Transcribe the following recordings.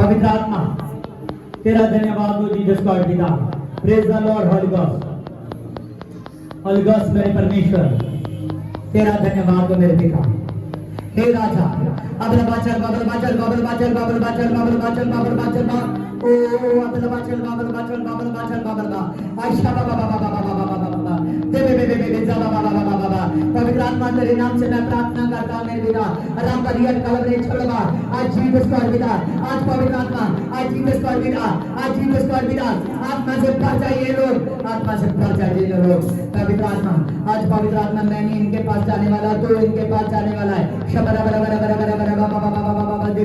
पवित्र आत्मा तेरा धन्यवाद हो जीसस गॉड पिता। Praise the Lord Holi ghost. Holi ghost मेरे परमेश्वर तेरा धन्यवाद हो मेरे पिता। हे राजा अबल बाचल बाबल बाचल बाबल बाचल बाबल बाचल बाबल बाचल बाबल बाचल ओ अबल बाचल बाबल बाचल बाबल बाचल बाबल बा आयशा बाबा बाबा बाबा बाबा बाबा दे बे जा बाबा बाबा बाबा। पवित्र आत्मा तेरे नाम से मैं प्रार्थना करता हूं मेरे पिता। राम परियर कलवरे छोड़वा आज जीसस गॉड पिता। आज पवित्र आत्मा आज जीसस गॉड पिता। आज जीसस गॉड पिता आत्मा से भर जाइए लोग। आत्मा से भर जाइए लोग। पवित्र आत्मा आज पवित्र आत्मा मैं नहीं इनके पास जाने वाला तू इनके पास जाने वाला है। शबरा बरा बरा बरा बरा बरा बाबा बाबा बाबा बाबा दे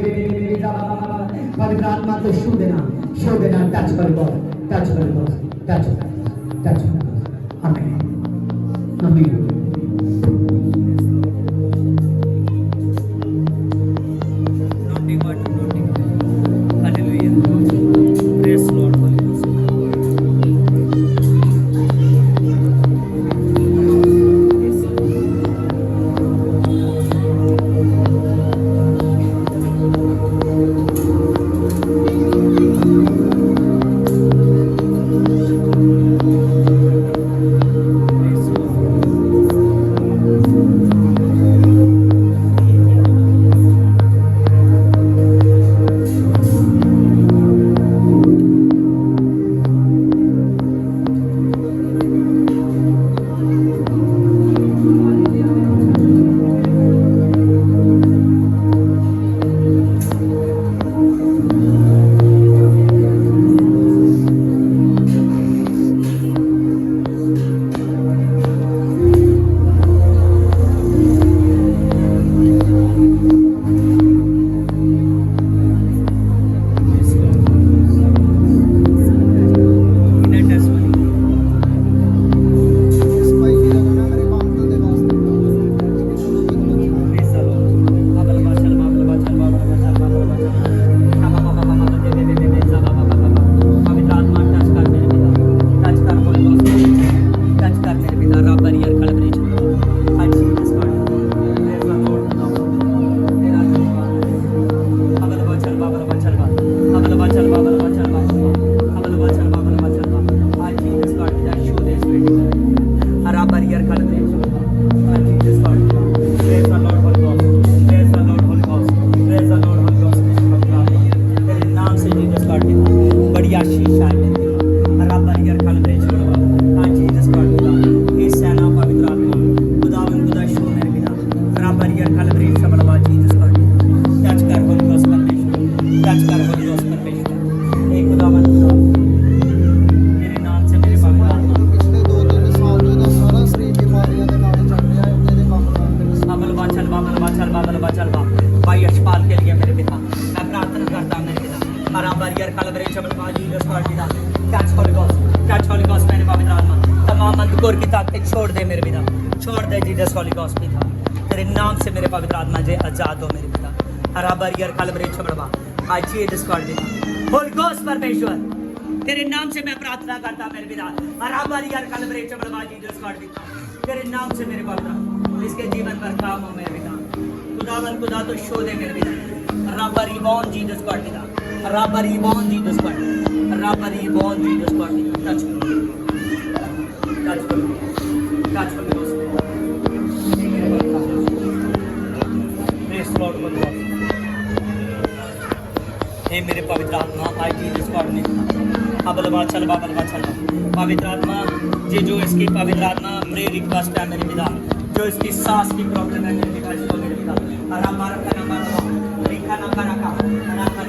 जा बाबा बाबा। पवित्र आत्मा तो छू देना टच कर दो टच कर दो टच टच। आमीन आमीन। छोड़ दे मेरे पिता, छोड़ दे जीसस होली गॉस्ट पिता। तेरे नाम से मेरे पवित्र आत्मा जे आजाद हो मेरे पिता। हराबारियर कलबरे छबड़वा आज जीसस गॉड पिता। होली गॉस्ट परमेश्वर तेरे नाम से मैं प्रार्थना करता मेरे पिता। हराबारियर कलबरे छबड़वा जीसस गॉड पिता। तेरे नाम से मेरे पवित्र इसके जीवन पर काम हो मेरे पिता। खुदावन खुदा तो शो दे मेरे पिता। हराबारी बॉन जीसस गॉड पिता। हराबारी बॉन जीसस गॉड। हराबारी बॉन जीसस गॉड पिता। टच टच टच कर दो। प्रेज़ लॉर्ड बंदो। हे मेरे पवित्र आत्मा आज जीसस गॉड ने अबल बाचल बाबल बाचल पवित्र आत्मा जे जो इसकी पवित्र आत्मा मेरे रिक्वेस्ट है मेरे पिता। जो इसकी सांस की प्रॉब्लम है मेरे पिता इसको मेरे पिता आराम मार का नाम मारो रिखा ना करा का आराम कर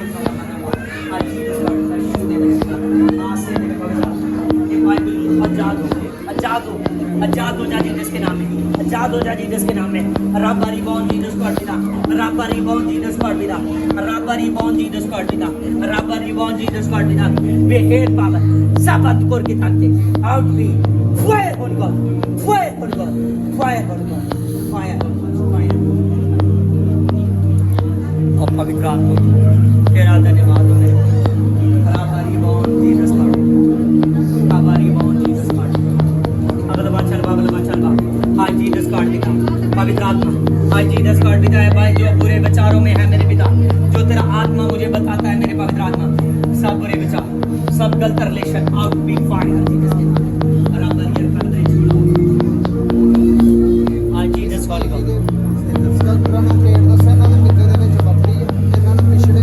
आज जीसस गॉड का शुरू दे मेरे पिता। आज से मेरे पवित्र ये बाइबल आजाद हो आजाद हो जा जीसस के नाम में। आजाद हो जा जीसस के नाम में। राबारी बॉन जीसस गॉड पिता। राबारी बॉन जीसस गॉड पिता। राबारी बॉन जीसस गॉड पिता। राबारी बॉन जीसस गॉड पिता। वे हेड पावर साबत कोर के ताकते out be fire holy God fire holy God fire holy God fire fire. और पवित्र आत्मा तेरा धन्यवाद हो मेरे। राबारी बॉन जीसस गॉड। राबारी बॉन जीसस गॉड। आज जीसस गॉड पिता पवित्र आत्मा आज जीसस गॉड पिता है भाई जो बुरे विचारों में है मेरे पिता। जो तेरा आत्मा मुझे बता आता है मेरे पवित्र आत्मा, सब बुरे विचार, सब गलत relation out be fire Jesus के नाम में। बराबर ये कर दे आज जीसस कॉल को ਡਾਕਟਰਾਂ ਨੂੰ ਪਲੇਟ ਦੱਸਿਆ ਇਹਨਾਂ ਦੇ ਮਿੱਤੇ ਦੇ ਵਿੱਚ ਵੱਧ ਰਹੀ ਹੈ। ਇਹਨਾਂ ਨੂੰ ਪਿਛਲੇ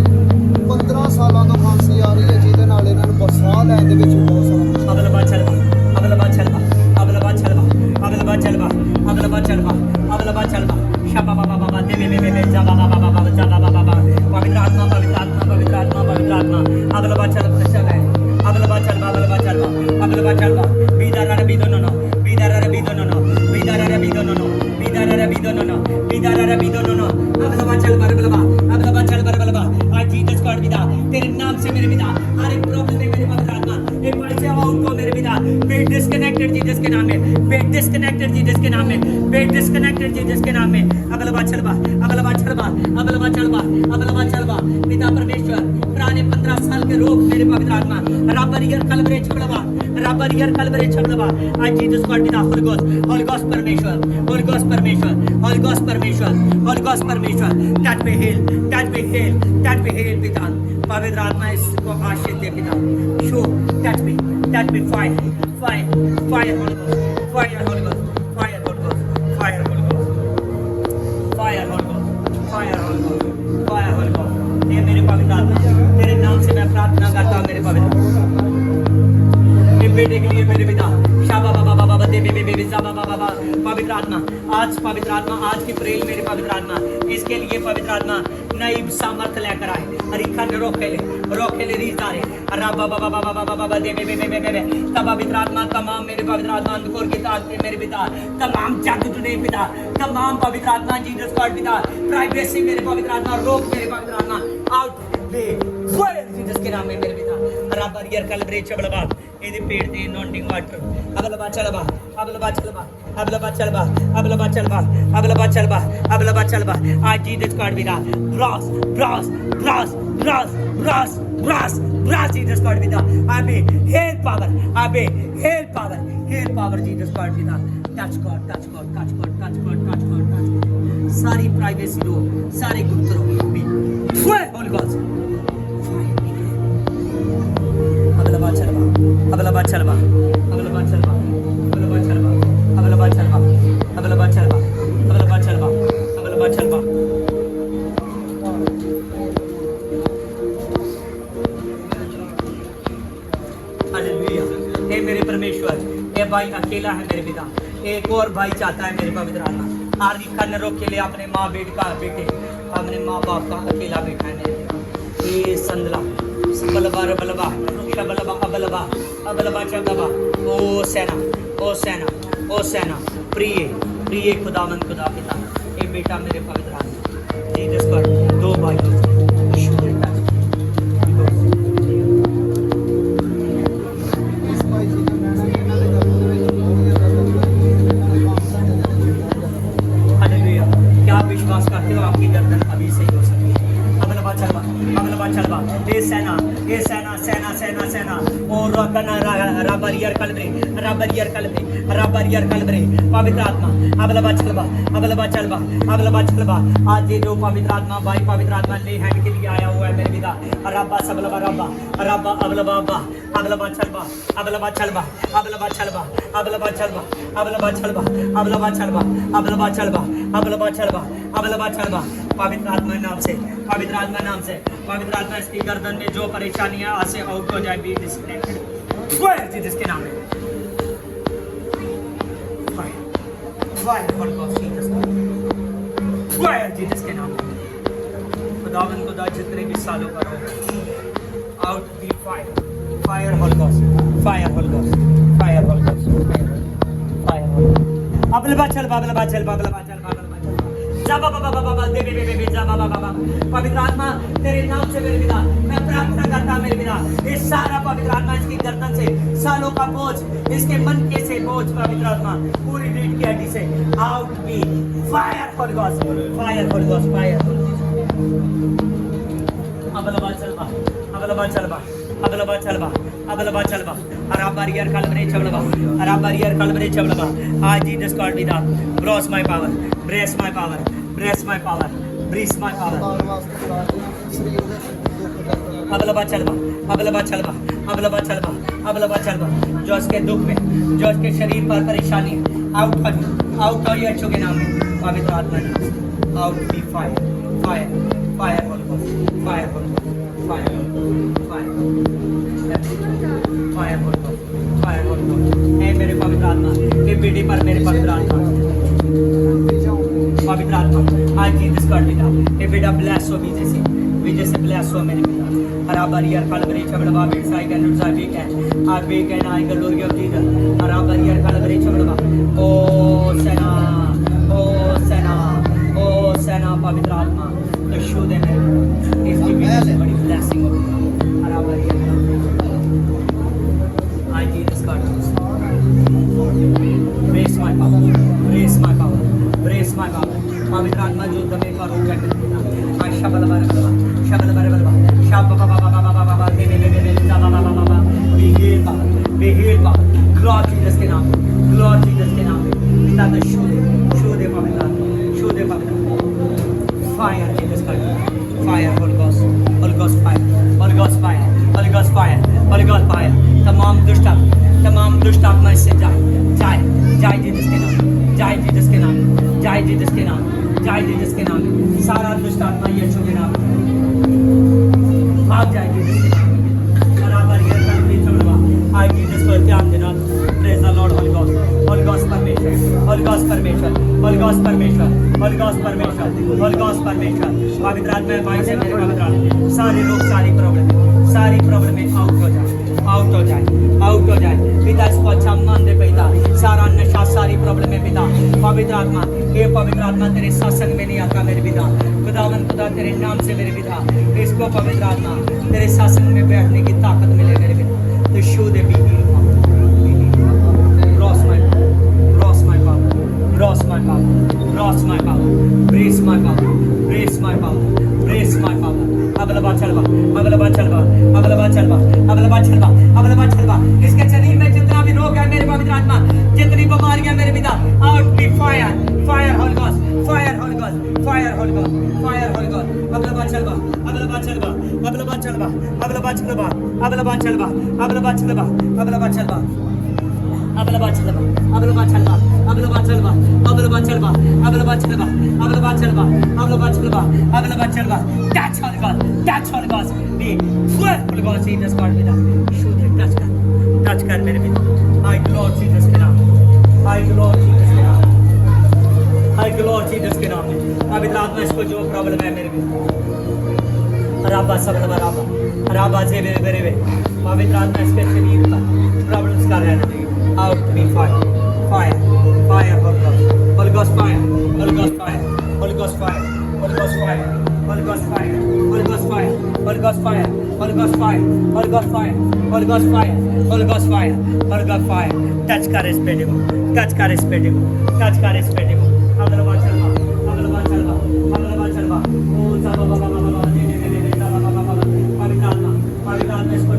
15 ਸਾਲਾਂ ਤੋਂ ਖਾਂਸੀ ਆ ਰਹੀ ਹੈ, ਜਿਹਦੇ ਨਾਲ ਇਹਨਾਂ ਨੂੰ ਸਾਹ ਲੈਣ ਦੇ ਵਿੱਚ ਬਹੁਤ ਸਾਰਾ अगलबा चलबा अगलबा चलबा अगलबा चलबा अगलबा चलबा अगलबा चलबा अगलबा चलबा शबा बाबा बाबा देवे बे जा बाबा बाबा बाबा जा बाबा बाबा पवित्र आत्मा पवित्र आत्मा पवित्र आत्मा पवित्र आत्मा अगलबा चलबा चले अगलबा चलबा अगलबा चलबा अगलबा चलबा बीदार रे बीदो नो बीदार रे बीदो नो बीदार रे बीदो नो बीदार रे बीदो नो बीदार रे बीदो नो अगलबा चलबा अगलबा चलबा अगलबा आज जीसस गॉड पिता तेरे नाम से मेरे पिता हर एक प्रॉब्लम में मेरे पवित्र आत्मा एक बार से आवाज को मेरे पिता बे डिस्कनेक्टेड जीसस के नाम में, बे डिस्कनेक्टेड जीसस के नाम में, बे डिस्कनेक्टेड जीसस के नाम में। अगलबा चलबा अगलबा चलबा अगलबा चलबा अगलबा चलबा पिता परमेश्वर पुराने 15 साल के रोग मेरे पवित्र आत्मा राबरियर कलबरे छबलबा राबरियर कलबरे छबलबा आज जीसस गॉड पिता होली गोस्ट परमेश्वर होली गोस्ट परमेश्वर होली गोस्ट परमेश्वर होली गोस्ट परमेश्वर टच में हील टच में हील टच में हील पिता पवित्र आत्मा इसको आशीष दे पिता show touch me fire fire fire holy ghost fire holy ghost fire holy ghost fire holy ghost fire holy ghost fire holy ghost fire holy ghost ये मेरे पवित्र आत्मा तेरे नाम से मैं प्रार्थना करता हूँ मेरे पवित्र बेटे के लिए मेरे पिता शाबा बाबा बाबा बदे बेबे बेबे शाबा बाबा बाबा पवित्र आत्मा आज की प्रेल मेरे पवित्र आत्मा इसके लिए पवित्र आत्मा नई सामर्थ लेकर आए अरिखा ने रोके ले रीतारे राबा बाबा बाबा बाबा बाबा दे बेबे बेबे बेबे तब पवित्र आत्मा तमाम मेरे पवित्र आत्मा अंधकार की ताकत मेरे पिता तमाम जादू टुडे पिता तमाम पवित्र आत्मा जीसस गॉड पिता प्राइवेसी मेरे पवित्र आत्मा रोक मेरे पवित्र आत्मा आउट बे फायर जीसस के नाम में मेरे पिता राबा रियर कलबरे चबलबा ਇਹਦੇ ਪੇਟ ਤੇ ਅਨੋਇੰਟਿੰਗ ਵਾਟਰ ਅਬਲਬਾ ਚਲਬਾ ਅਬਲਬਾ ਚਲਬਾ ਅਬਲਬਾ ਚਲਬਾ ਅਬਲਬਾ ਚਲਬਾ ਅਬਲਬਾ ਚਲਬਾ ਅਬਲਬਾ ਚਲਬਾ ਅੱਜ ਜੀਸਸ ਗॉड ਵਿਦਾ brass brass brass brass brass brass brass Jesus god ਵਿਦਾ ਆਬੇ ਹੇਲ ਪਾਵਰ ਜੀਸਸ गॉड ਵਿਦਾ टच गॉड सारी प्राइवेसी रो सारे गुप्त रो बी होली गॉड अगलबा चलबा अगलबा चलबा अगलबा चलबा अगलबा चलबा अगलबा चलबा अगलबा चलबा अगलबा चलबा अगलबा चलबा हालेलुया हे मेरे परमेश्वर ये भाई अकेला है मेरे पिता एक और भाई चाहता है मेरे पवित्र आत्मा आरती करने रोक के लिए अपने माँ बेटे अपने माँ बाप का अकेला बेटा है मेरे पिता ये संदला बलबा बलबा शबलबा अबलबा अबलबा चबलबा ओ सेना प्रिय खुदावंद खुदा पिता ये बेटा मेरे पवित्र आत्मा जीसस पर दो भाई ਇਸ ਭਾਈ ਜੀ ਦਾ ਕਹਿਣਾ ਕਿ ਇਹਨਾਂ ਦੇ ਗਰਭ ਦੇ ਵਿੱਚ ਬਹੁਤ ਜ਼ਿਆਦਾ हालेलुया क्या आप विश्वास करते हो आपकी गर्दन अभी सही हो सकती है अगलबा चलबा ये सेना और रगना रबरियर कलबरे पवित्र आत्मा अगलबा चलबा आज ये जो पवित्र आत्मा भाई पवित्र आत्मा ले हैंड के लिए आया हुआ है मेरे पिता रब्बा सबलबा रब्बा अगलबा चलबा पवित्र आत्मा नाम से पवित्र आत्मा इसकी गर्दन में जो परेशानियां आसे आउट हो जाए बी डिस्कनेक्टेड फायर जीसस के नाम में fire holy ghost Jesus fire Jesus के नाम में खुदावंद खुदा जितने भी सालों का रोग out be fire holy ghost अबलबा चलबा पवित्र आत्मा तेरे नाम से मेरे पिता मैं प्रार्थना करता मेरे पिता इस सारा पवित्र आत्मा इसकी गर्दन से सालों का बोझ इसके मन के से बोझ पवित्र आत्मा पूरी रीढ़ की हड्डी से out be fire holy ghost अबलबा चलबा अराबारियर कलबरे चबलबा आज Jesus God with brace my power breeze my power ਧੰਨਵਾਦ ਸਰੀਰ ਦੇ ਦੁੱਖ ਦਰਦ अबलबा चलबा, अबलबा चलबा, अबलबा चलबा, अबलबा चलबा। जो उसके दुख में, जो उसके शरीर पर परेशानी है, आउट हो यीशु के नाम में। पवित्र आत्मा ने out be fire, fire, fire holy ghost, fire holy ghost, fire, fire, fire holy ghost, fire holy ghost. हे मेरे पवित्र आत्मा, हे बेटी पर मेरे पवित्र आत्मा, पवित्र आत्मा आज जीसस कर पिता, हे बेटा ब्लेस हो विजय से ब्लेस हो मेरे पिता। हराबरी यार कलबरी चबड़वा बेसाई का नुसा वीक है, आप वीक है ना आई ग्लोरी ऑफ जीसस। हराबरी यार कलबरी चबड़वा, ओ सेना, ओ सेना, ओ सेना पवित्र आत्मा तो शो दे मेरे इसकी बड़ी ब्लेसिंग होगी। हराबरी यार आज जीसस कर brace my power, brace my power, brace my power. पवित्र आत्मा जो दमे का रोग है शबल बार शबल बार शब बाबा बाबा बाबा बाबा दे बाबा बाबा बाबा be healed Lord Jesus के नाम में, Lord Jesus के नाम में पिता का शो दे पवित्र आत्मा, शो दे पवित्र फायर जीसस का fire holy ghost fire, holy ghost fire, holy ghost fire, holy ghost fire. तमाम दुष्ट आत्मा इससे जाए जीसस के नाम, जाए जीसस के नाम, जाए जीसस के नाम, जाए जीसस के नाम। सारा दुष्ट आत्मा यीशु के नाम भाग जाए जीसस के नाम। बराबर ये करनी छोड़वा आज जीसस पर ध्यान देना। Praise the Lord Holi ghost परमेश्वर, होली गोस्ट परमेश्वर, होली गोस्ट परमेश्वर, होली गोस्ट परमेश्वर, होली गोस्ट परमेश्वर। पवित्र आत्मा भाई से मेरे पवित्र आत्मा सारे रोग, सारी प्रॉब्लम आउट हो जाए, आउट हो जाए, आउट हो जाए। पिता इसको अच्छा मन दे पिता, सारा नशा, सारी प्रॉब्लम है पिता। पवित्र आत्मा, ये पवित्र आत्मा तेरे सत्संग में नहीं आता मेरे पिता, खुदावन खुदा तेरे नाम से मेरे पिता इसको पवित्र आत्मा तेरे सत्संग में बैठने की ताकत मिले मेरे पिता। तो show the cross my power, cross my power, cross my power, brace my power, brace my power, brace my power. अबलबा चलबा, अबलबा चलबा, अबलबा चलबा, अबलबा चलबा, अबलबा चलबा। इसके शरीर में जितना भी रोग है मेरे पवित्र आत्मा, जितनी बीमारियां मेरे पिता out be fire, fire holy ghost, fire holy ghost, fire holy ghost, fire holy ghost. अबलबा चलबा, अबलबा चलबा, अबलबा चलबा, अबलबा चलबा, अबलबा चलबा, अबलबा चलबा, अबलबा चलबा, अबलबा चलबा, अबलबा चलबा, अबलबा चलबा, अबलबा चलबा, अबलबा चलबा, अबलबा चलबा, अबलबा चलबा, अबलबा चलबा। Touch holy ghost, touch holy ghost, be full holy ghost Jesus God पिता। शो दे टच कर मेरे पिता। आई लॉर्ड जीसस के नाम, आई लॉर्ड जीसस के नाम, आई लॉर्ड जीसस के नाम में। पवित्र आत्मा इसको जो प्रॉब्लम है मेरे पिता, राबा सबलबा राबा, राबा जे बेरे पवित्र आत्मा इसके शरीर का प्रॉब्लम्स कर रहे हैं। Out be fire, fire, fire, Holy Ghost fire, Holy Ghost fire, Holy Ghost fire, Holy Ghost fire, Holy Ghost fire, Holy Ghost fire, Holy Ghost fire, Holy Ghost fire, Holy Ghost fire, Holy Ghost fire, Holy Ghost fire, Holy Ghost fire. Touch कर इस पेटे को, touch कर इस पेटे को, touch कर इस पेटे को। अबलबा चलबा, अबलबा चलबा, अबलबा चलबा। ओ साबा बाबा बाबा दे साबा बाबा बाबा। पवित्र आत्मा इसको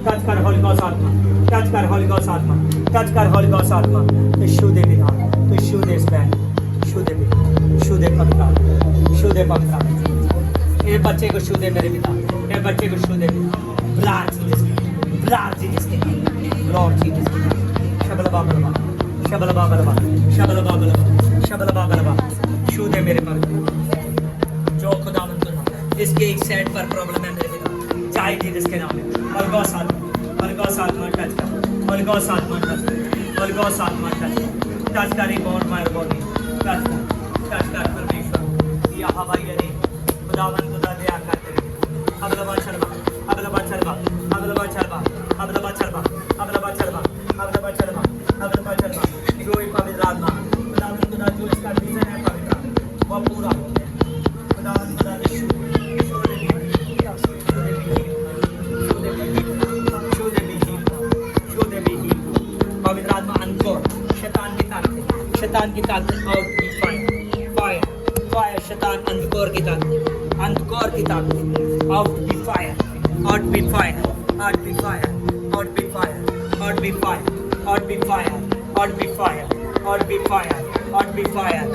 टच कर होली गोस्ट आत्मा, टच कर होली गोस्ट आत्मा, टच कर होली गोस्ट आत्मा। तो शो दे पिता, तो शो दे इस बैन, शो दे पिता, शो दे पवित्र आत्मा, शो दे पवित्र आत्मा। ये बच्चे को शो दे मेरे पिता, ये बच्चे को शो दे पिता। ब्लाड जीसस के नाम, लॉर्ड जीसस के नाम। शबलबा बलबा, शबलबा बलबा, शबलबा बलबा, शबलबा बलबा। शो दे मेरे पवित्र जो खुदावंद इसके एक साइड पर प्रॉब्लम है मेरे पिता, जाए जीसस के नाम में। होली गोस्ट आत्मा, होली गोस्ट आत्मा टच कर, होली गोस्ट आत्मा टच कर, होली गोस्ट आत्मा टच कर रिबॉर्न माय बॉडी, टच कर परमेश्वर या हवाई रे खुदावन खुदा दया कर तेरे। अबलबा चलबा, अबलबा चलबा, अबलबा चलबा, अबलबा चलबा, अबलबा चलबा, अबलबा चलबा, अबलबा चलबा। जो पवित्र आत्मा खुदावन खुदा जो इसका विजन है पवित्र वो पूरा हो गया। खुदावन खुदा शैतान की ताकत आउट की फायर, फायर, फायर। शैतान अंधकार की ताकत, अंधकार की ताकत आउट की fire, out be fire, out be fire, out be fire, out be fire, out be fire, out be fire, out be fire, out be fire.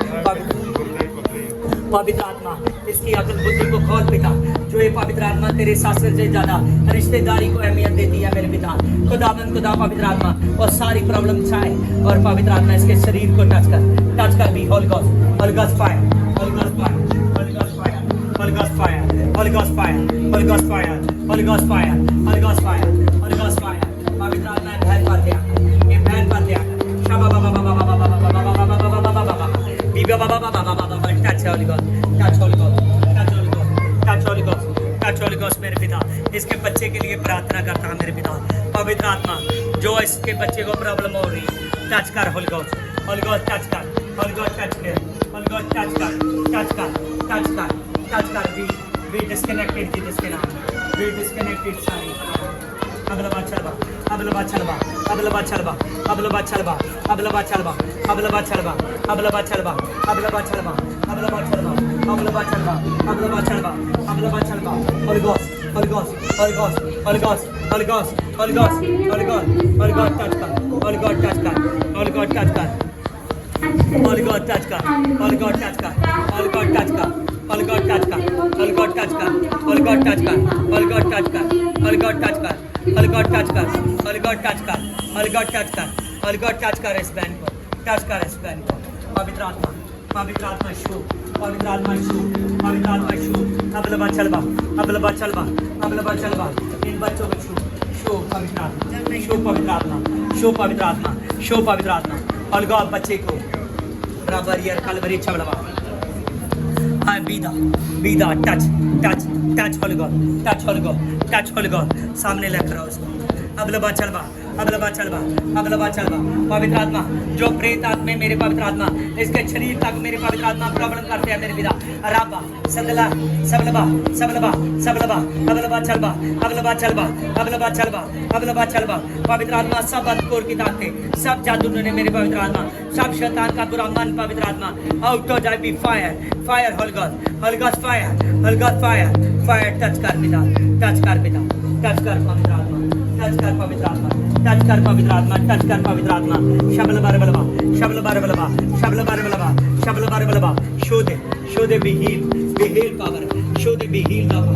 पवित्र आत्मा इसकी अकल बुद्धि को खोल पिता। जो ये पवित्र आत्मा तेरे शास्त्र से ज्यादा रिश्तेदारी को अहमियत देती है मेरे पिता, खुदा पवित्र आत्मा और सारी प्रॉब्लम छाए और पवित्र आत्मा इसके शरीर को टच कर भी। Holi ghost fire, holy ghost fire, holy ghost fire, holy ghost fire, holy ghost fire, holy ghost fire, holy ghost fire, holy ghost fire, holy ghost fire. पवित्र आत्मा बहन पर दिया, ये बहन पर दिया। शबा बाबा बाबा बाबा बाबा बाबा बाबा बाबा बाबा बाबा बीबा बाबा बाबा बाबा बाबा touch holy ghost, touch holy ghost, touch holy ghost, touch holy ghost, touch holy ghost मेरे पिता। इसके बच्चे के लिए प्रार्थना करता हूं मेरे पिता। पवित्र आत्मा जो इसके बच्चे को प्रॉब्लम हो रही है टच कर Holi ghost, holy ghost touch कर, होली गोस्ट टच कर, होली गोस्ट टच कर, टच कर, टच कर, टच कर। बी डिस्कनेक्टेड जी जिसके नाम बी डिस्कनेक्टेड सारी। अबलबा चलबा, अबलबा चलबा, अबलबा चलबा, अबलबा चलबा, अबलबा चलबा, अबलबा चलबा, अबलबा चलबा, अबलबा चलबा, अबलबा चलबा, अबलबा चलबा, अबलबा चलबा, अबलबा चलबा। Holi ghost, holy ghost, holy ghost, holy ghost, holy ghost, holy ghost, holy ghost, holy ghost touch कर, होली गोस्ट टच कर, होली गोस्ट टच कर, होली गोस्ट टच कर, होली गोस्ट टच कर, होली गोस्ट टच कर, होली गोस्ट टच कर, होली गोस्ट टच कर, होली गोस्ट टच कर, Holi ghost touch कर, होली गोस्ट टच कर, होली गोस्ट टच कर, होली गोस्ट टच कर, होली गोस्ट टच कर, होली गोस्ट टच कर इस बहन को, टच कर इस बहन को। पवित्र आत्मा, पवित्र आत्मा शू, पवित्र आत्मा शू, पवित्र आत्मा शू। अबलबा चलबा, अबलबा चलबा, अबलबा चलबा। इन बच्चों को शू पवित्र आत्मा, शू पवित्र आत्मा, शू पवित्र आत्मा, शू पवित्र आत्मा। अलगा बच्चे को बराबर यार कलवरी छबलवा। हाँ बीदा touch touch touch holy ghost, touch holy ghost, touch holy ghost. सामने लेकर आओ उसको। अबलबा चलबा, अबलबा चलबा, अबलबा चलबा। पवित्र आत्मा जो प्रेत आत्मा मेरे पवित्र आत्मा इसके शरीर तक मेरे पवित्र आत्मा प्रॉब्लम करते हैं मेरे पिता। राबा सदला सबलबा सबलबा सबलबा अबलबा चलबा, अबलबा चलबा, अबलबा चलबा, अबलबा चलबा। पवित्र आत्मा सब अंधकोर की ताकतें, सब जादू ने मेरे पवित्र आत्मा, सब शैतान का बुरा मन पवित्र आत्मा आउट हो जाए। Be fire, fire holy ghost, holy ghost fire, holy ghost fire, fire. Touch कर पिता, टच कर पिता, टच कर पवित्र आत्मा, टच कर पवित्र आत्मा, टच कर पवित्र आत्मा, टच कर पवित्र आत्मा। शबल बार बलवा, शबल बार बलवा, शबल बार बलवा, शबल बार बलवा। Show the be heal power, show the be heal power,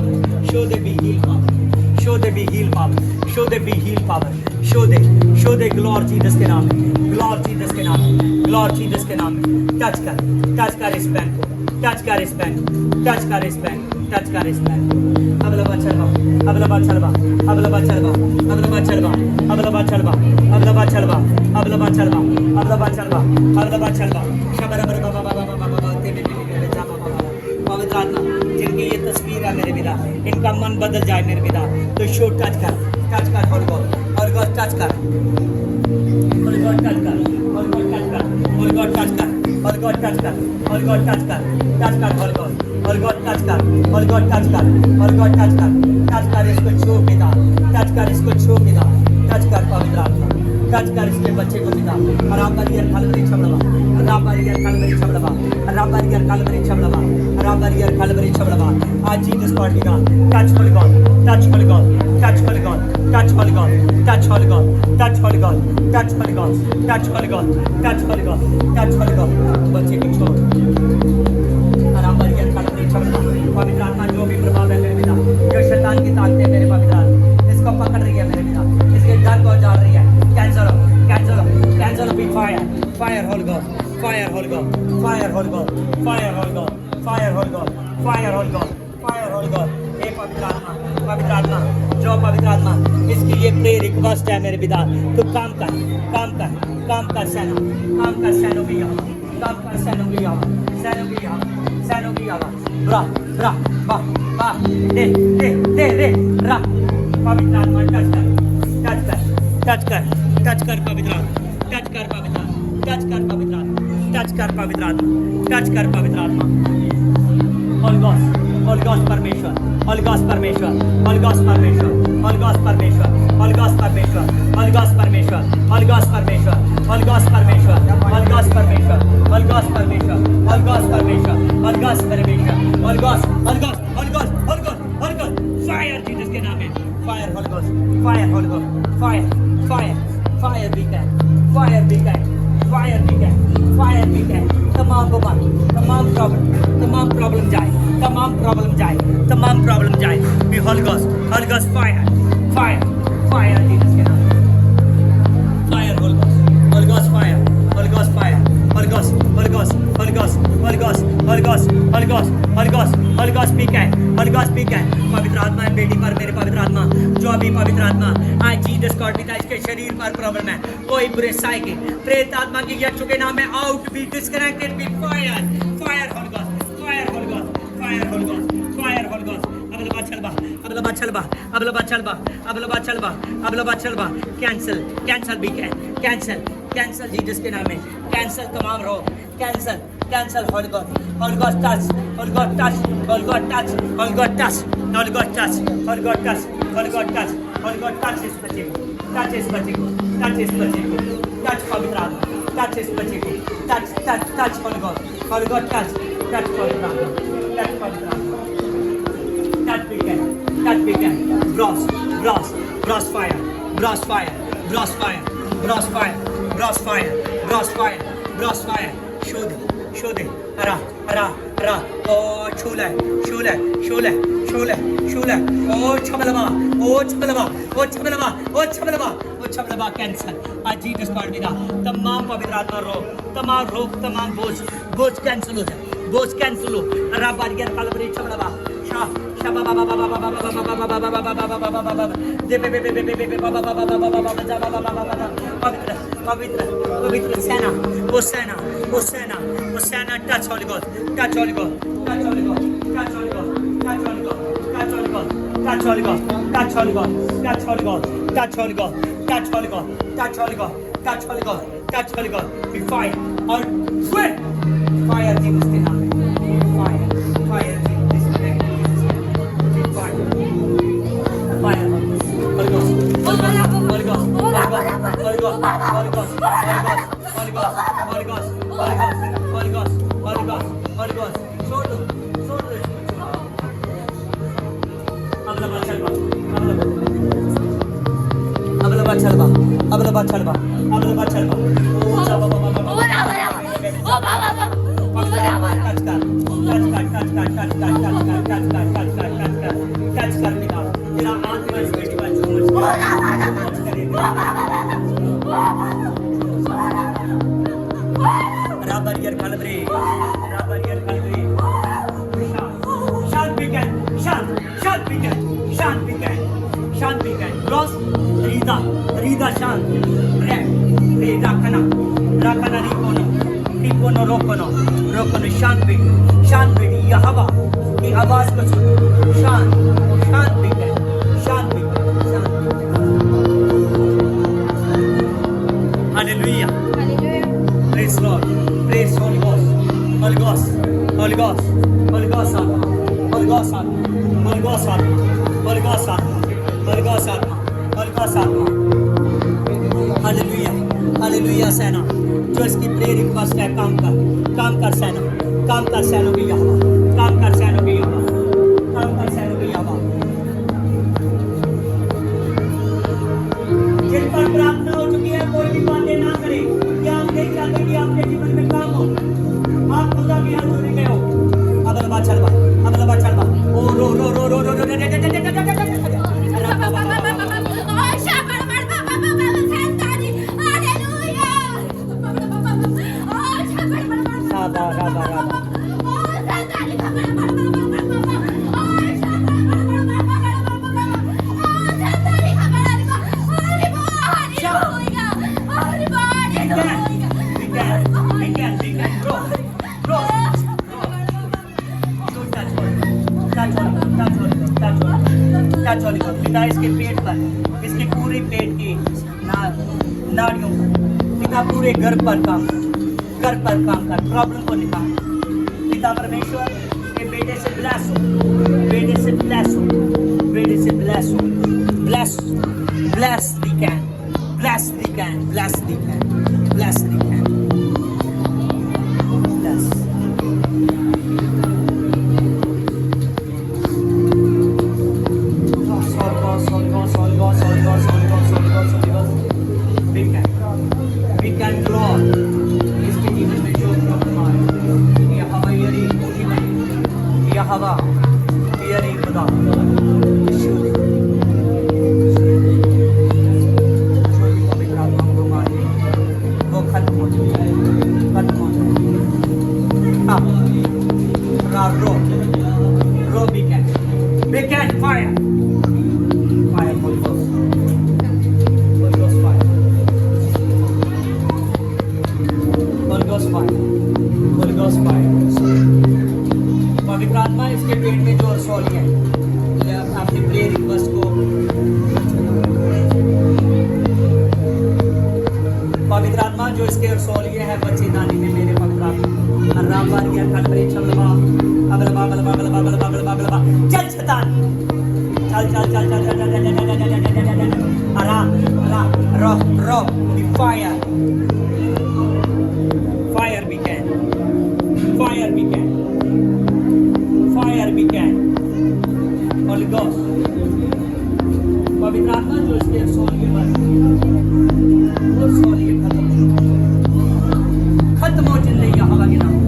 show the be heal power, show the be heal power, show the be heal power. Show the glory Jesus के नाम में, ग्लोर जीसस के नाम में, ग्लोर जीसस के नाम में। Touch कर इस बैन को, टच कर इस बैन को, टच कर इस बैन को, टच कर इस बैन को। अबलबा चलबा, अबलबा चलबा, अबलबा चलबा, अबलबा चलबा, अबलबा चलबा, अबलबा चलबा, अबलबा चलबा, अबलबा चलबा, अबलबा चलबा। शबर बर बाबा बाबा बाबा बाबा तेरे तेरे जा बाबा बाबा। पवित्र आत्मा जिनकी ये तस्वीर है मेरे पिता, इनका मन बदल जाए मेरे पिता। तो शो टच कर Holi ghost, holy ghost touch कर, होली गोस्ट टच कर, होली गोस्ट टच कर, होली गोस्ट टच कर, होली गोस्ट टच कर, होली गोस्ट टच कर, टच कर Holi ghost, holy ghost touch कर, होली गोस्ट टच कर, होली गोस्ट टच कर, टच कर इसको छू पिता, टच कर इसको छू पिता, टच कर पवित्र आत्मा, टच कर इसके बच्चे को पिता। रामबरियर कलवरी छबलवा, रामबरियर कलवरी छबलवा, रामबरियर कलवरी छबलवा, रामबरियर कलवरी छबलवा। आज जीसस गॉड पिता, touch Holi God, touch Holi God, touch Holi God, touch Holi God, touch Holi God, touch Holi God, touch Holi God, touch Holi God, touch Holi God, touch Holi God. बच्चे को छोड़ रामबरियर कलवरी छबलवा। पवित्र आत्मा जो भी प्रभाव है मेरे पिता, जो शैतान की ताकतें मेरे पवित्र आत्मा इसको पकड़ रही है मेरे पिता, इसके डर को उजाड़ रही है। Cancer be fire holy ghost, fire holy ghost, fire holy ghost, fire holy ghost, fire holy ghost, fire holy ghost, fire holy ghost. हे पवित्र आत्मा जो पवित्र आत्मा इसकी ये प्रे रिक्वेस्ट है मेरे पिता। तू काम कर सैनो, काम कर सैनो भी आवा, काम कर सैनो भी आवा, सैनो भी आवा, सैनो भी आवा। ब्रा ब्रा बा बा दे रे रा। पवित्र आत्मा टच कर, टच कर, टच कर, टच कर पवित्र आत्मा, टच कर पवित्र आत्मा, टच कर पवित्र आत्मा, टच कर पवित्र आत्मा, टच कर पवित्र आत्मा। होली गोस्ट, होली गोस्ट परमेश्वर, होली गोस्ट परमेश्वर, होली गोस्ट परमेश्वर, होली गोस्ट परमेश्वर, होली गोस्ट परमेश्वर, होली गोस्ट परमेश्वर, होली गोस्ट परमेश्वर, होली गोस्ट परमेश्वर, होली गोस्ट परमेश्वर, होली गोस्ट परमेश्वर, होली गोस्ट परमेश्वर, होली गोस्ट परमेश्वर, holy ghost, holy ghost, holy ghost, holy ghost, holy ghost. Fire Jesus के नाम में, fire holy ghost, fire holy ghost, fire fire fire be can, fire be can, fire भी है, fire भी है। तमाम बीमारी, तमाम प्रॉब्लम जाए, तमाम प्रॉब्लम जाए, तमाम प्रॉब्लम जाए। Be holy ghost fire, fire, fire Jesus के नाम। Fire holy ghost fire, holy ghost fire, holy ghost, holy ghost, holy ghost, holy ghost, holy ghost, holy ghost, holy ghost, holy ghost speak है, holy ghost speak है। पवित्र आत्मा है बेटी पर, मेरे पवित्र आत्मा, जो अभी पवित्र आत्मा आज जीसस गॉड पिता इसके शरीर पर प्रॉब्लम है, कोई बुरे साय की प्रेत आत्मा की यीशु के नाम में out, be disconnected, be fire, fire holy ghost, fire holy ghost, fire holy ghost, fire holy ghost. अबलबा चलबा, अबलबा चलबा, अबलबा चलबा, अबलबा चलबा, अबलबा चलबा। कैंसल, कैंसल भी कैंसल, कैंसल जीसस के नाम में, कैंसल तमाम रोग, cancel, cancel holy ghost, holy ghost touch, holy ghost touch, holy ghost touch, holy ghost touch, holy ghost touch, holy ghost touch, holy ghost touch, holy ghost touch इस बच्चे को, touch इस बच्चे को, टच इस बच्चे को, टच पवित्र आत्मा, टच इस बच्चे को, touch touch touch holy ghost, holy ghost touch, touch पवित्र आत्मा, टच पवित्र आत्मा, touch begin, touch begin, bros, bros, bros fire, bros fire, bros fire, bros fire, bros fire, bros fire, bros fire. Show the, हरा, हरा, हरा, ओ छूले, छूले, छूले, छूले, छूले, ओ छबलवा, ओ छबलवा, ओ छबलवा, ओ छबलवा, ओ छबलवा। कैंसर आज जीसस गॉड पिता तमाम पवित्र आत्मा रोग, तमाम बोझ कैंसिल हो जाए, बोझ कैंसिल हो। रब आज गेर कलबरी छबलवा, शबा बाबा बाबा बाबा बाबा बाबा बाबा बाबा बाबा बाबा दे बे बे बे बे बे बाबा बाबा बाबा बाबा जा बाबा बाबा पवित्र, पवित्र, पवित्र सेना, वो सेना, वो सेना, वो सेना। Touch holy ghost, touch holy ghost, touch holy ghost, touch holy ghost, touch holy ghost, touch holy ghost, touch holy ghost, touch holy ghost, touch holy ghost, touch holy ghost, touch holy ghost, touch holy ghost, touch holy ghost, touch holy ghost. Be fire और स्विट, fire Jesus के नाम में, fire, fire Jesus के नाम में, be fire, fire holy ghost, holy ghost, holy ghost, holy ghost, holy ghost, holy ghost, holy ghost, holy ghost, holy ghost, holy ghost. छोड़ दो इसको। अबलबा चलबा, अबलबा चलबा, अबलबा चलबा, अबलबा चलबा। ओ जा बाबा बाबा बाबा, ओ बाबा बाबा, टच कर, टच कर, टच कर, टच कर, टच कर, टच कर, टच कर, टच कर, टच कर पिता, तेरा आत्मा इस बेटी पर झूम टच करेगा। राबरियर कलबरे, राबरियर कलबरे। शांत बिगन, शांत बिगन, शांत बिगन, शांत बिगन। क्रॉस रीदा, रीदा शांत, रे राखना, राखना रिकोनो, रोकोनो। शांत बिगन, यह हवा की आवाज को सुनो। शांत, शांत बिगन, शांत बिगन, शांत बिगन। Hallelujah, praise Lord, praise Holy Ghost, Holy Ghost, Holy Ghost, Holy Ghost आत्मा, Holy Ghost आत्मा, Holy Ghost आत्मा, Holy Ghost आत्मा, Holy Ghost आत्मा, Holy Ghost आत्मा। Hallelujah, hallelujah. सेना जो इसकी प्रेयर रिक्वेस्ट है, काम कर सेना, काम कर सेना की हवा, काम कर सेना की हवा, काम कर सेना की हवा। जिन पर प्रार्थना हो चुकी है कोई भी बातें ना करे, क्या आप नहीं चाहते कि आपके जीवन में काम हो, आप खुदा की हाथ जोड़े गए हो। अबलबा चलबा, अबलबा चलबा, ओ रो रो रो रो रो रो पिता इसके पेट पर, इसके पूरे पेट की नाड़ियों पिता पूरे घर पर काम कर, प्रॉब्लम को निकाल। पिता परमेश्वर के बेटे से ब्लेस हो, बेटे से ब्लेस हो, बेटे से ब्लेस हो, bless the can, bless the can, bless the can, bless the can, bless. We can draw Catch fire. Fire, Holy Ghost. Holy Ghost fire. Holy Ghost fire. Holy Ghost fire. पवित्र आत्मा इसके पेट में जो रसौली है, ये अपनी prayer request को पवित्र आत्मा जो इसके रसौली है बच्चे दानी में मेरे पवित्र आत्मा रामवार या खलबरे चलवा अबलबा बलबा बलबा बलबा बलबा बलबा चल शैतान चल चल चल चल चल चल अरा अरा रो रो be fire fire be can fire be can fire be can holy ghost पवित्र आत्मा जो इसके रसौली है वो रसौली खत्म हो चल रही है हवा के नाम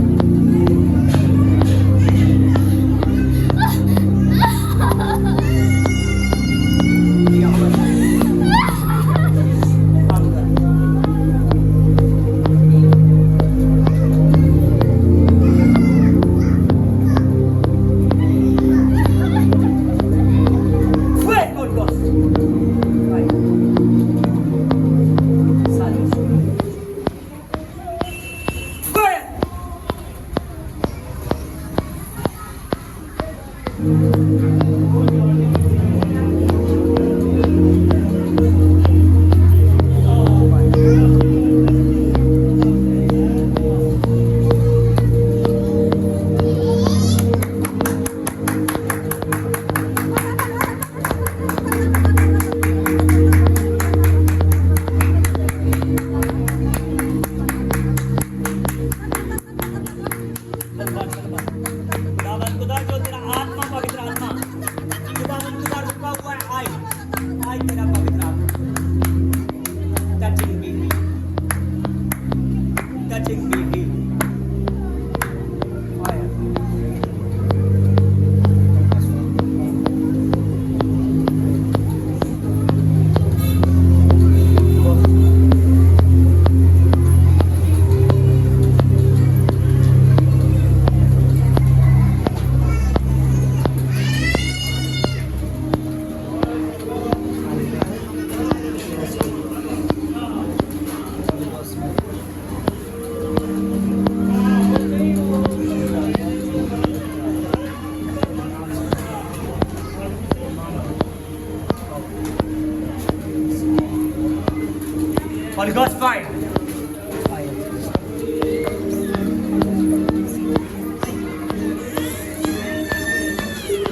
Holy Ghost fire.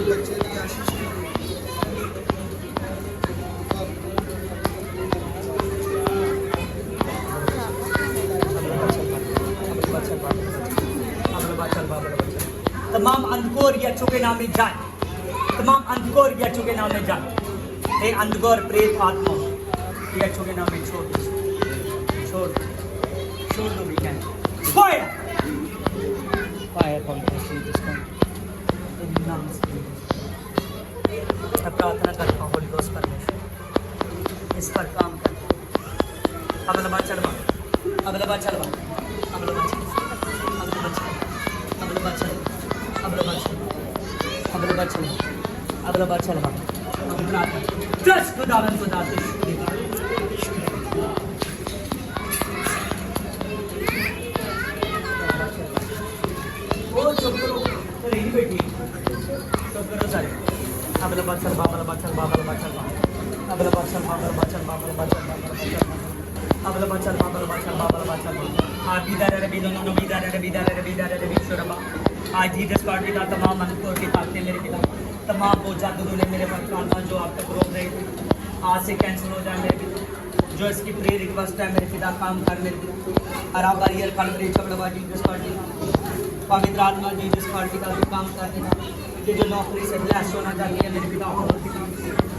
बच्चे की आशीष तमाम अंधकोर यीशु के नाम में जाए तमाम अंधकोर यीशु के नाम में जाए हे अंधकोर प्रेत आत्मा यीशु के नाम में छोड़ दो भी क्या फायर फायर होली गोस्ट जिसको नाम से अब प्रार्थना करता हूँ होली गोस्ट परमेश्वर इस पर काम कर अबलबा चलवा अबलबा चलवा अबलबा चलवा अबलबा चलवा अबलबा चलवा अबलबा चलवा अबलबा चलवा ट्रस्ट खुदावन खुदा से वो चुप करो नहीं बैठी चुप करो सारे अबलबा चलवा अबलबा चलवा अबलबा चलवा अबलबा चलवा अबलबा चलवा अबलबा चलवा अबलबा चलवा अबलबा चलवा अबलबा चलवा आज बिदार रे बिदनो नो बिदार रे बिशोरबा आज ही दस कार्ड का तमाम अंधकोर की ताकतें मेरे पिता तमाम बोझा दूर ले मेरे पर प्रार्थना जो आप तक रोक रहे थे आज से कैंसिल हो जाए मेरे पिता जो इसकी प्रे रिक्वेस्ट है मेरे पिता काम कर मेरे पिता अराबारी कलवरी चकड़बाजी दस कार्ड पवित्र आत्मा जी जिस पार्टी का जो काम कर देना कि जो नौकरी से ब्लैस होना चाहिए मेरे पिता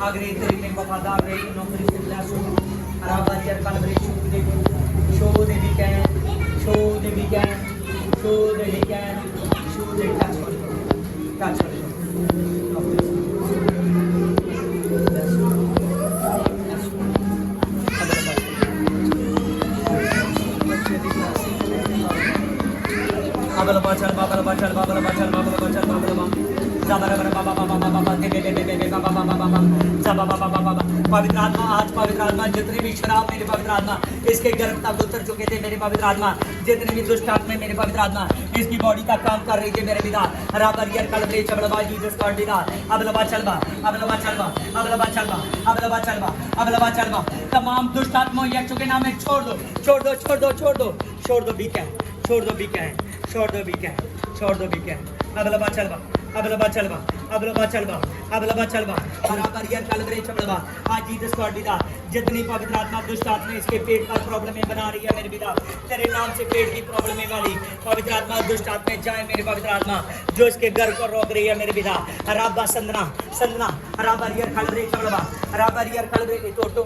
अगर एक तरीके में वफादार रही नौकरी से ब्लैस हो अराबारी कलवरी show the we can show the we can show the we can show they touch बाबा चल बाबा चल बाबा चल बाबा चल बाबा चल बाबा जाबरा बाबा बाबा बाबा दे पवित्र आत्मा आज पवित्र आत्मा जितने भी शराब मेरे पवित्र आत्मा इसके गर्भ तक उतर चुके थे मेरे पवित्र आत्मा, जितने भी दुष्ट आत्मा मेरे पवित्र आत्मा इसकी बॉडी का काम कर रही थी मेरे पिता राबरियर कलबरे चबलबा जीसस गॉड पिता अब लबा चलबा अब लबा चलबा अब लबा चलबा अब लबा चलबा अब लबा चलबा तमाम दुष्ट आत्माओं यीशु के नाम में छोड़ दो छोड़ दो छोड़ दो छोड़ दो छोड़ दो बीके छोड़ दो बीके छोड़ दो बीके छोड़ दो बीके अब लबा चलबा अब लबा चलबा अब लबा चलबा अब लबा चलबा राबरियर कलबरे चबलबा आज जीसस गॉड पिता जितनी पवित्र आत्मा दुष्ट आत्मा इसके पेट पर प्रॉब्लमें बना रही है मेरे पिता तेरे नाम से पेट की प्रॉब्लमें वाली पवित्र आत्मा दुष्ट आत्मा जाए मेरे पवित्र आत्मा जो इसके घर को रोक रही है मेरे पिता राबा संदना संदना राबरियर कलबरे चबलबा राबरियर कलबरे टोटो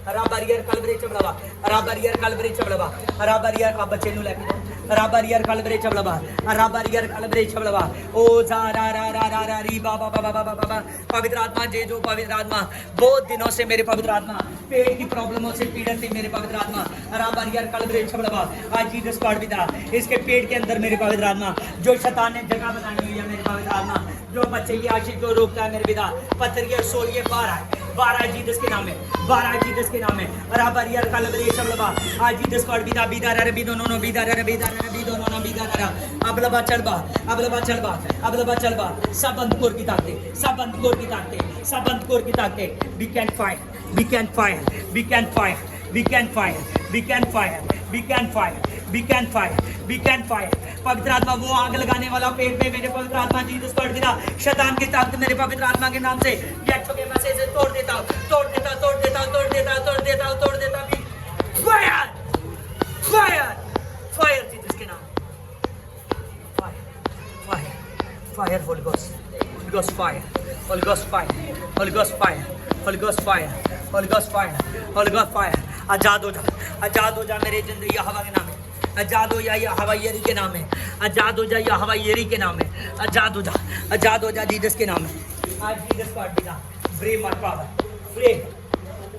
राबरियर कलबरे चबलबा राबरियर कलबरे चबलबा राबरियर का बच्चे नु लेके राबरियर कलबरे चबलबा राबरियर कलबरे चबलबा ओ जा रा रा रा रा रा री बाबा बाबा बाबा बाबा पवित्र आत्मा जे जो पवित्र आत्मा बहुत दिनों से मेरे पवित्र आत्मा पेट की प्रॉब्लमों से पीड़ित थी मेरे पवित्र आत्मा राबरियर कलबरे चबलबा आज जीसस गॉड पिता इसके पेट के अंदर मेरे पवित्र आत्मा जो शैतान ने जगह बनाई हुई है मेरे पवित्र आत्मा जो बच्चे की आशिक को रोकता है मेरे पिता पत्थर के सोलिए बारह जीसस के नाम में 12 जीसस के नाम में राबरियर कलबरे चबलबा आज जीसस गॉड पिता बिदा रे बिदो नो बिदा रे बिदा रे बिदो नो बिदा रे अब लबा चलबा अब लबा चलबा अब लबा चलबा सब अंधकोर की ताकतें सब अंधकोर की ताकतें सब अंधकोर की ताकतें we can fire we can fire we can fire we can fire we can fire we can fire we can fire we can fire पवित्र आत्मा वो आग लगाने वाला पेट में मेरे पवित्र आत्मा जीसस गॉड पिता शैतान की ताकत मेरे पवित्र आत्मा के नाम से यीशु के मसीह से तोड़ देता तोड़ देता तोड़ देता तोड़ देता तोड़ देता तोड़ देता भी फायर फायर फायर जीसस के नाम fire fire fire holy ghost fire holy ghost fire holy ghost fire holy ghost fire holy ghost fire holy ghost fire आजाद हो जा मेरे जिंदगी हवा के नाम है आजाद हो जा या हवाईयरी के नाम है आजाद हो जा या हवाईयरी के नाम है आजाद हो जा जीसस के नाम है आज जीसस गॉड पिता free my power free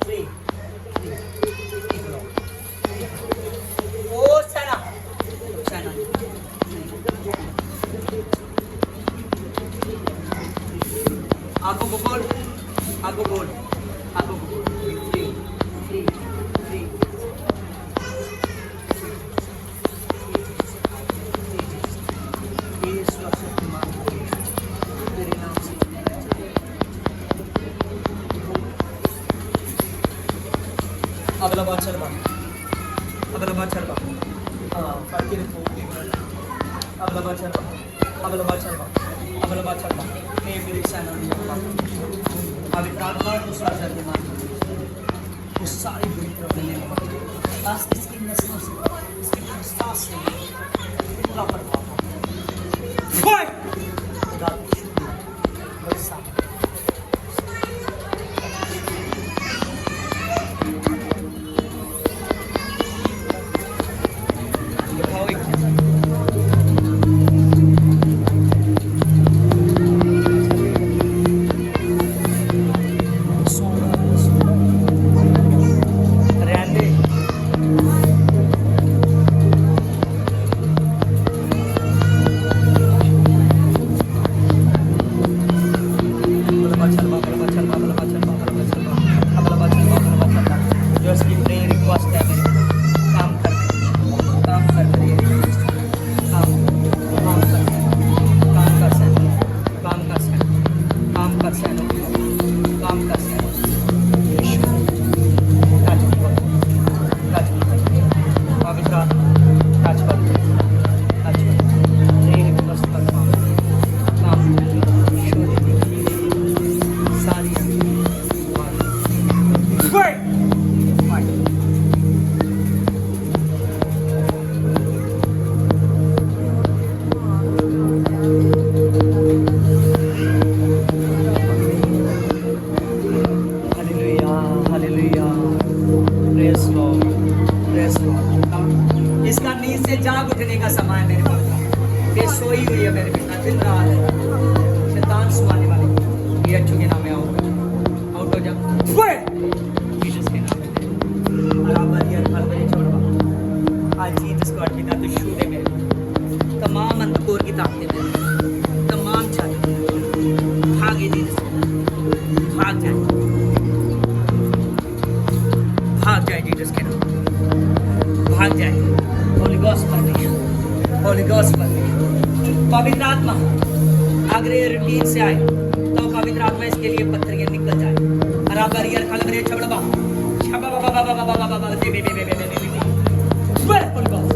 free ओ सेना सेना आगो बोल आगो बोल आगो बोल फ्री फ्री फ्री अगला बात चलबा हाँ फाइव अगला बात चलबा मैं मेरी सेना पवित्र आत्मा दूसरा शब्द मान वो सारी बुरी प्रॉब्लम बस इसकी नस्लों से इसकी सांस से पूरा प्रभाव इसका नींद से जाग उठने का समय है मेरे पास। ये सोई हुई है मेरे पिता, दिन रात शैतान सुनाने वाले। ये अच्छे के नाम में आउट हो जा जीसस के नाम में। बराबर यार बराबर छोड़वा आज जीसस को अटका तो शू दे मेरे तमाम अंधकोर की ताकतें मेरे तमाम छात्र भागे जीसस भाग जाए आत्मा अगर ये रूटीन से आए तो पवित्र आत्मा इसके लिए पत्थर ये निकल जाए। बराबर यार खल बरे छबड़बा छबा बाबा बाबा बाबा बाबा बाबा बे बे बे बे बे बे स्वर फुल गॉस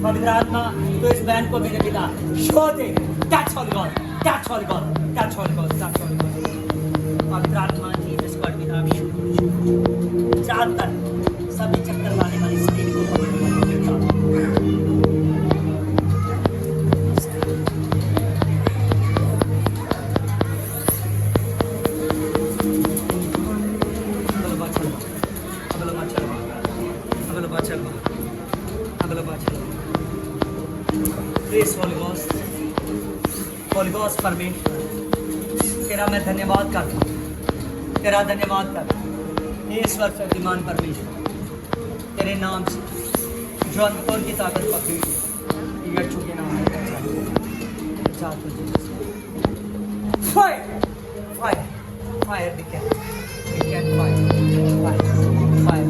पवित्र आत्मा तो इस बैंड को मेरे पिता शो दे touch all God touch all God touch all God touch all God पवित्र आत्मा जीसस गॉड पिता चार तक सभी चक्कर लाने वाली स्पीड को पवित्र होली गॉस्ट परमेश्वर तेरा मैं धन्यवाद करता हूँ, तेरा धन्यवाद करता हूँ हे ईश्वर शक्तिमान परमेश्वर। तेरे नाम से जो अंधकों की ताकत पकड़ी यीशु के नाम में फायर फायर फायर दिखे फायर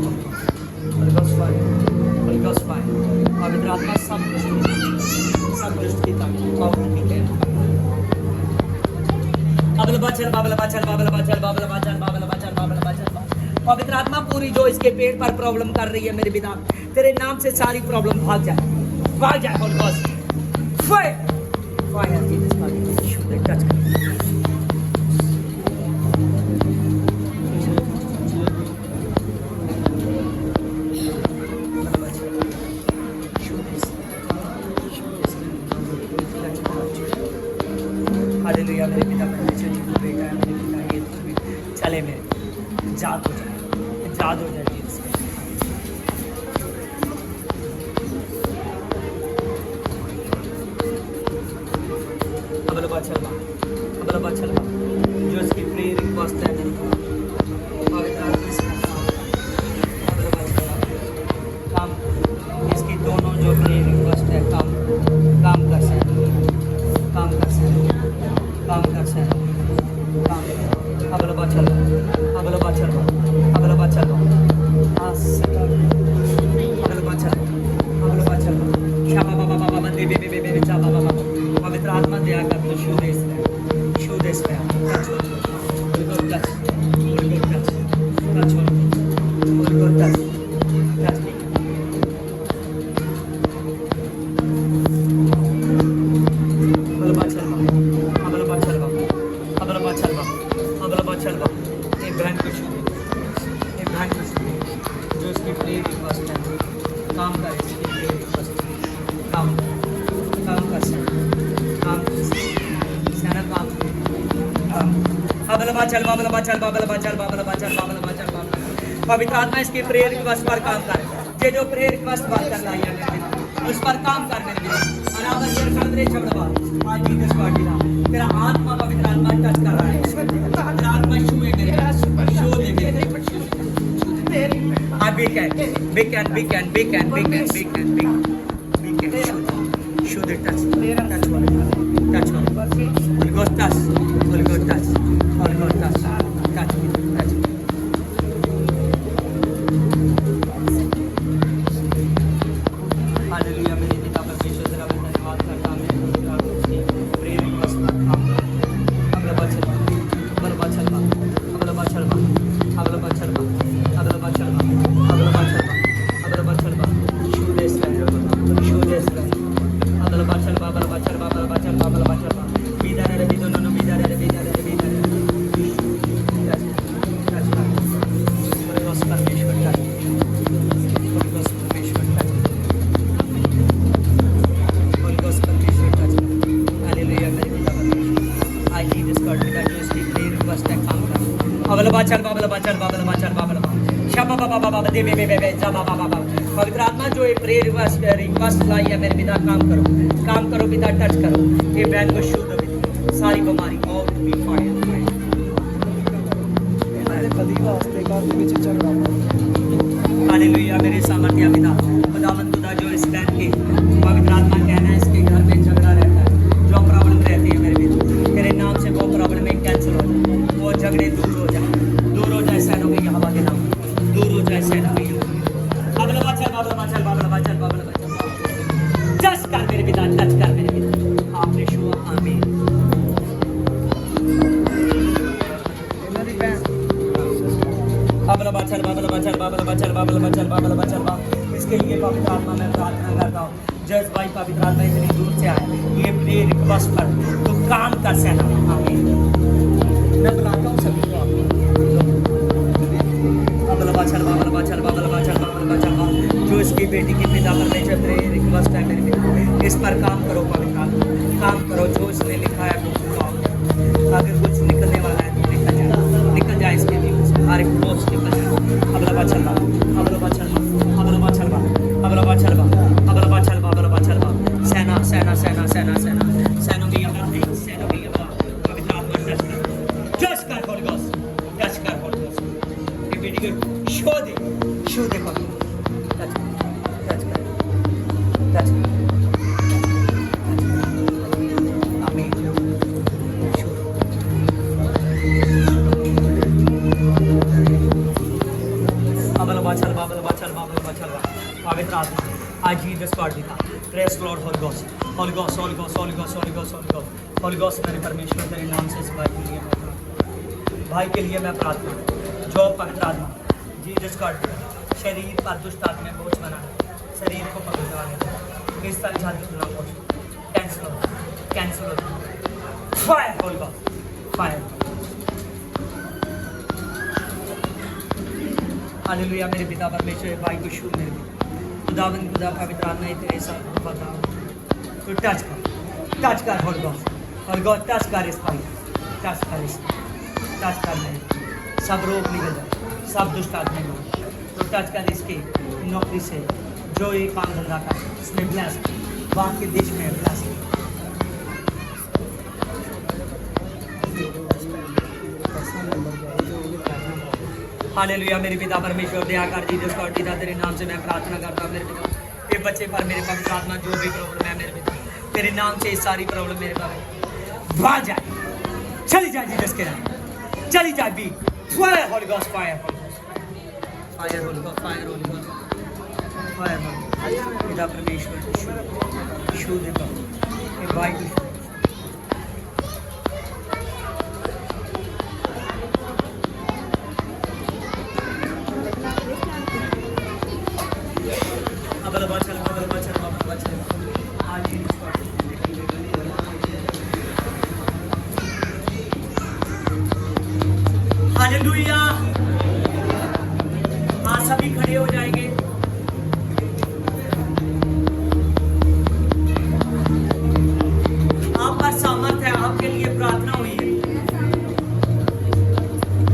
होली गॉस्ट फायर पवित्र आत्मा सब दुष्ट की ताकत पावर दिखे पवित्र आत्मा पूरी जो इसके पेट पर प्रॉब्लम कर रही है मेरे पिता तेरे नाम से सारी प्रॉब्लम भाग जाए होली गॉस्ट फायर जीसस का टच कर हालेलुया मेरे पिता परमेश्वर जी को बेटा है मेरे पिता ये तुम्हें चले मेरे जाद हो जाए जीसस अब चलवा जो इसकी प्रेयर रिक्वेस्ट है काम इसकी दोनों जो प्रेयर रिक्वेस्ट है काम कर सकते पवित्र आत्मा दया कर तो शो देश पे जो इसकी प्रेयर रिक्वेस्ट है काम कर पवित्र आत्मा इसकी प्रेयर रिक्वेस्ट पर काम कर जो प्रेयर रिक्वेस्ट बात कर रही है उस पर काम कर मेरे तेरा आत्मा पवित्र आत्मा टच कर रहा है तेरा आत्मा छुए we can show the touch one Holy Ghost touch hallelujah मेरे पिता परमेश्वर तेरा मैं धन्यवाद करता हूं प्रेयर रिक्वेस्ट पवित्र आत्मा जो ये प्रेयर रिक्वेस्ट लाई है मेरे पिता, काम करो पिता, टच करो ये बैन को शुद्ध पिता, सारी बीमारी आउट बी फायर। कदी वास्ते घर ਦੇ ਵਿੱਚ ਝਗੜਾ हालेलुया मेरे सामर्थ्य पिता, खुदावंद खुदा जो इस बैन के पवित्र आत्मा कहना है इसके घर में झगड़ा रहता है, जो प्रॉब्लम रहती है मेरे पिता, तेरे नाम से वो प्रॉब्लम कैंसिल हो जाए, वो झगड़े दूर हो जाए सैनों की हवा के नाम, दूर हो जाए सैनों की। टच कर मेरे पिता, टच कर मेरे पिता, आपने शुआ आमीन। ਇਹਨਾਂ ਦੀ ਭੈਣ इसके लिए पवित्र आत्मा मैं प्रार्थना करता हूँ, जज भाई पवित्र आत्मा इतनी दूर से आए, ये प्रे रिक्वेस्ट पर तो काम कर सैना आमीन। मैं बुलाता हूँ सभी को, जो इसकी बेटी की पिता परमेश्वर प्रे रिक्वेस्ट है मेरे पिता, इस पर काम करो पवित्र आत्मा, काम करो जो इसने लिखा है वो पूरा हो। अगर कुछ निकलने वाला है तो निकल जाए इसके लिए, हर एक रोज निकल जाए। सेना सेना सेना सेना सेना सैनों की आवाज़ नहीं, सैनों की आवाज़ पवित्र आत्मा टच कर होली गोस्ट, टच कर होली गोस्ट, ये बेटी को शो दे पवित्र, टच आमीन। पवित्र आत्मा आज जीसस गॉड दिखा, press Lord Holi ghost, holy ghost, holy ghost, holy ghost, holy ghost, holy ghost, holy ghost मेरे परमेश्वर तेरे नाम से इस भाई के लिए मैं प्रार्थना, जो पवित्र आत्मा जीसस गॉड शरीर पर दुष्ट आत्मा बोझ बना है, शरीर को पवित्र आने इस तरह जाती खुला बोझ कैंसिल हो fire holy ghost, fire. Hallelujah मेरे पिता परमेश्वर भाई को शुरू मेरे खुदावंद खुदा पवित्र आत्मा तेरे साथ बता तो टच कर होली गोस्ट, टच कर इस भाई, टच कर मेरे सब रोग निकल जाए, सब दुष्ट आत्मा तो टच कर इसके नौकरी से जो ये काम धंधा कर इसमें ब्लेस, वहाँ के देश में ब्लेस। हालेलुया मेरे पिता परमेश्वर दया कर जीसस गॉड पिता तेरे नाम से मैं प्रार्थना करता हूँ मेरे पिता, ये बच्चे पर मेरे पवित्र आत्मा जो भी प्रॉब्लम है मेरे पिता, तेरे नाम से ये सारी प्रॉब्लम मेरे पर भाग जाए, चली जाए जीसस के नाम, चली जाए be fire holy ghost, fire holy ghost, fire holy ghost, fire holy ghost, fire पिता परमेश्वर शू देता हूँ ये भाई की हालेलुया। हाँ सभी खड़े हो जाएंगे। आप पर सामर्थ है, आपके लिए प्रार्थना हुई है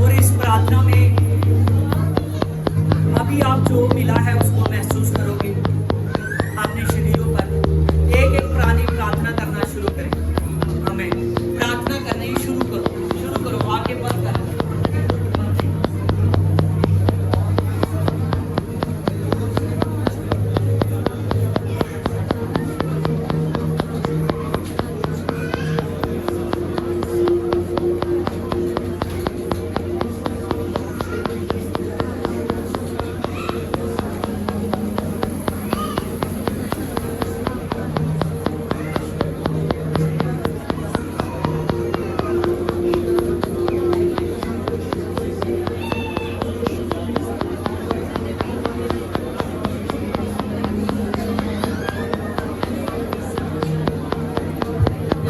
और इस प्रार्थना में अभी आप जो मिला है उसको महसूस करोगे अपने शरीरों पर। एक एक प्राणी प्रार्थना करना शुरू करें, हमें प्रार्थना करने ही शुरू करो आगे बढ़कर।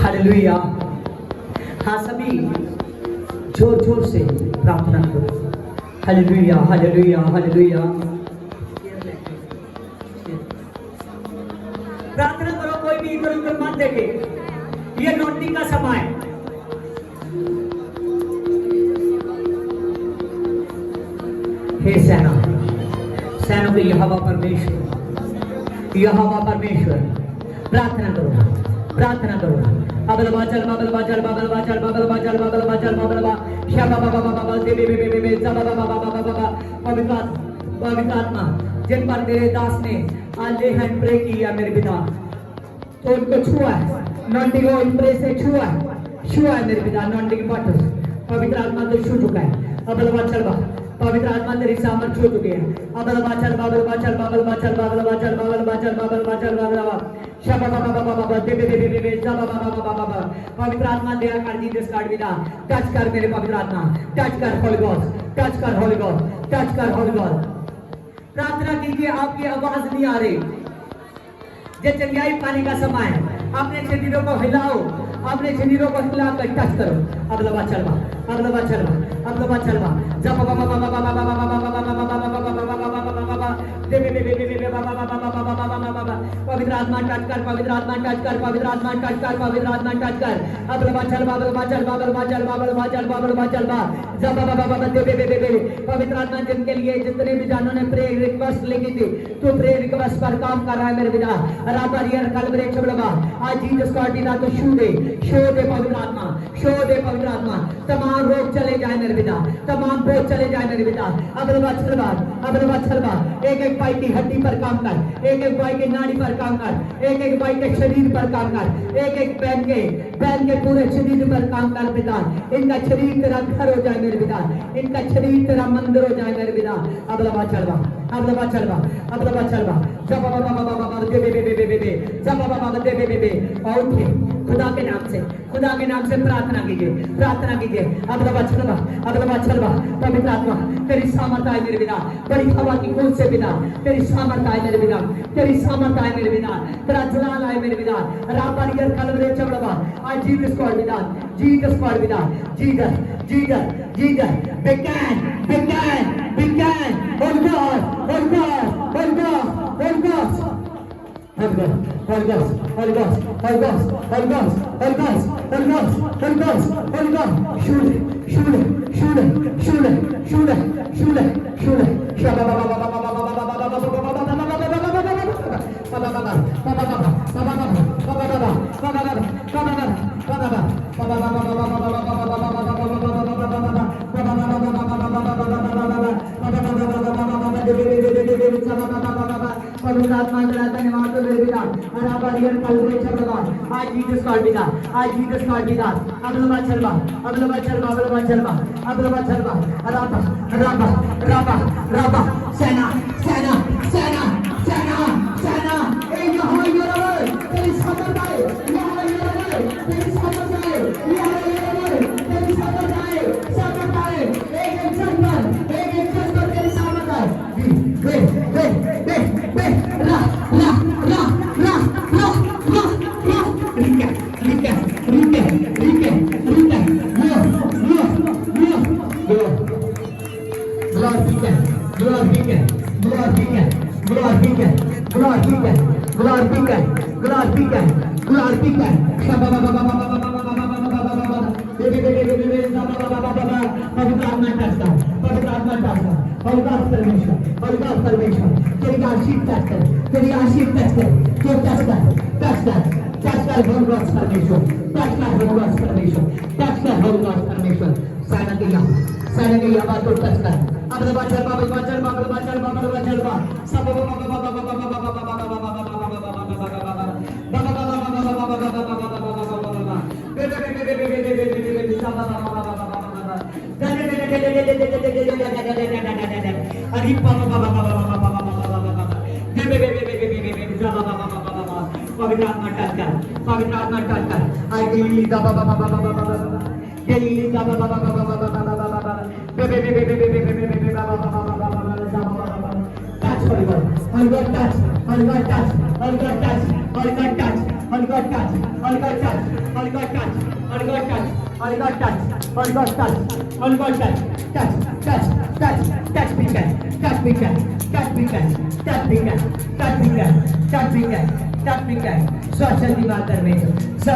हालेलुया। हाँ सभी जोर जोर से प्रार्थना करो। Hallelujah hallelujah hallelujah. प्रार्थना करो, कोई भी इधर उधर मत देखे, ये लौटने का समय है। हे सेना सेना के यहोवा परमेश्वर प्रार्थना करो प्रार्थना करो अबल बाचल बाबल बाचल बाबल बाचल बाबल बाचल बाबल बाचल बाबल बा शाबा बाबा बाबा दे बे जबा बाबा बाबा बाबा पवित्र आत्मा जिन पर तेरे दास ने आज ले हैंड प्रे किया मेरे पिता तो उनको छुआ है नॉन्डिंग ऑयल प्रे से छुआ है मेरे पिता नॉन्डिंग वाटर पवित्र आत्मा तो छू चुका है अबल बाचल बा पवित्र आत्मा तेरी सामर्थ छू चुके हैं अबल बाचल बाबल बाचल बाबल बाचल बाबल बाचल बाबल बाचल बाबल बाचल बाबल शाबा बाबा बाबा दे बे जबा बाबा बाबा पवित्र आत्मा दया कर जीसस गॉड विदा टच कर मेरे पवित्र आत्मा टच कर होली गॉड टच कर होली गॉड टच कर होली गॉड प्रार्थना कीजिए आपकी आवाज नहीं आ रही ये चंगाई पाने का समय है अपने शरीरों को हिलाओ अपने शरीरों को हिलाकर टच करो अगला चलवा जब पवित्र आत्मा टच कर पवित्र आत्मा टच कर पवित्र आत्मा टच कर पवित्र आत्मा टच कर अगला चल जब पवित्र आत्मा जिनके लिए जितने भी जानों ने प्रे रिक्वेस्ट लिखी थी तो प्रे रिक्वेस्ट पर काम कर रहा है मेरे पिता राबारियर कलवरे छबड़वा आज जीसस गॉड पिता तो शो दे पवित्र आत्मा तमाम रोग चले जाए मेरे पिता तमाम बोझ चले जाए मेरे पिता अबलवा छलवा एक भाई की हड्डी पर काम कर एक भाई की नाड़ी पर काम कर एक भाई के शरीर पर काम कर एक बहन के पूरे शरीर पर काम कर पिता इनका शरीर तेरा घर हो जाए मेरे पिता इनका शरीर तेरा मंदिर हो जाए मेरे पिता अबलवा छलवा जब बाबा दे और खुदा के नाम से प्रार्थना कीजिए अबलवा छलवा पवित्र आत्मा तेरी सामर्थ आए मेरे बिना बड़ी हवा की कूद से बिना तेरी सामर्थ आए मेरे बिना तेरा जलाल आए मेरे बिना राबारियर कलवरे चबड़वा आज जीसस गॉड विदा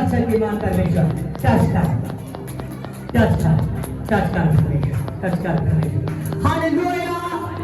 Jesus began on God